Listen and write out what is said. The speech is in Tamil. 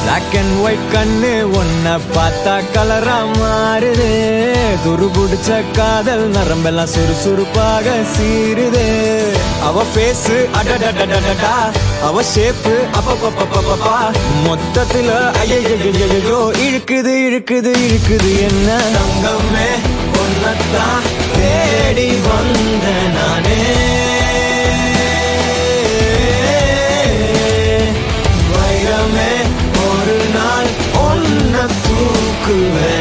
Black and white கண்ணு ஒன்ன பார்த்தா கலரா மாறுது துருபுடிச்ச காதல் நரம்பெல்லாம் சுறுசுறுப்பாக சீருது அவ ஃபேஸ் அடடடடடடா அவ ஷேப் அப்பப்பப்பப்பப்பா மொத்தத்துல ஐயோ இழுக்குது இழுக்குது இழுக்குது என்ன தங்கமே ஒன்னத்தான் தேடி வந்த நானே வைரமே ஒரு நாள் ஒன்ன தூக்குவே